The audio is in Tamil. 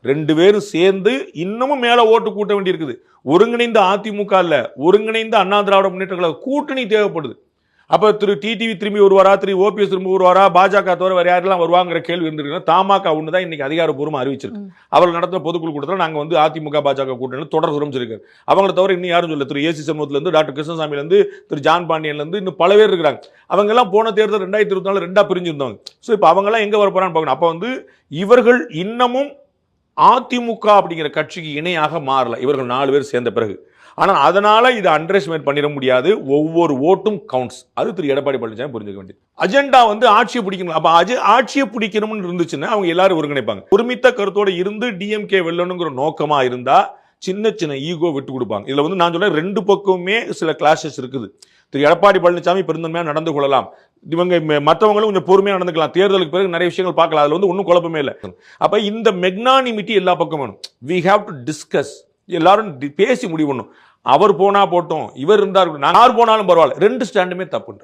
2 பேரும் சேர்ந்து இன்னமும் மேல ஓட்டு கூட்ட வேண்டி இருக்குது. ஒருங்கிணைந்த அதிமுக இல்ல, ஒருங்கிணைந்த அண்ணா திராவிட முன்னேற்ற கழக கூட்டணி தேவைப்படுது. அப்ப திரு டிடிவி திரும்பி வருவாரா, திரு ஓபிஎஸ் திரும்பி வருவாரா, பாஜக தவிர வேற யாரெல்லாம் வருவாங்கிற கேள்வி இருந்திருக்கு. தமாக ஒண்ணுதான் இன்னைக்கு அதிகாரப்பூர்வமா அறிவிச்சிருக்கு. அவர்கள் நடத்த பொதுக்குழு கூட்டத்தில் நாங்க அதிமுக பாஜக கூட்டணியில் தொடர் சொல்லியிருக்காரு. அவங்களை தவிர இன்னும் யாரும் சொல்ல. திரு ஏசி சண்முகத்துல இருந்து டாக்டர் கிருஷ்ணசாமில இருந்து திரு ஜான் பாண்டியன்ல இருந்து இன்னும் பல பேர் இருக்கிறாங்க. அவங்க எல்லாம் போன தேர்தல் 2024 ரெண்டா பிரிஞ்சிருந்தவங்க. சோ இப்ப அவங்க எல்லாம் எங்க வர போறான்னு பார்க்கணும். அப்ப இவர்கள் இன்னமும் அதிமுக அப்படிங்கிற கட்சிக்கு இணையாக மாறல. இவர்கள் 4 பேர் சேர்ந்த பிறகு. ஆனால் அதனால இதை அண்டர்எஸ்டிமேட் பண்ணிட முடியாது. ஒவ்வொரு ஓட்டும் கவுண்ட்ஸ். அது திரு எடப்பாடி பழனிசாமி புரிஞ்சுக்க வேண்டியது. அஜெண்டா ஆட்சியை பிடிக்கணும். அப்ப ஆட்சியை பிடிக்கணும்னு இருந்துச்சுன்னா அவங்க எல்லாரும் ஒருங்கிணைப்பாங்க. ஒருமித்த கருத்தோட இருந்து டிஎம்கே வெல்லணுங்கிற நோக்கமா இருந்தா சின்ன சின்ன ஈகோ விட்டு கொடுப்பாங்க. இதுல நான் சொல்றேன், 2 பக்கமுமே சில கிளாஷஸ் இருக்குது. திரு எடப்பாடி பழனிசாமி பெருந்தன்மையா நடந்து கொள்ளலாம். இவங்க மற்றவங்களும் கொஞ்சம் பொறுமையா நடந்துக்கலாம். தேர்தலுக்கு பிறகு நிறைய விஷயங்கள் பார்க்கலாம். அதுல ஒன்றும் குழப்பமே இல்லை. அப்ப இந்த மெக்னானிமிட்டி எல்லா பக்கமும் வேணும். We have to discuss. எல்லாரும் பேசி முடிவு பண்ணும். அவர் போனா போட்டோம், இவர் இருந்தார், யார் போனாலும் பரவாயில்ல. 2 ஸ்டாண்டுமே தப்பு.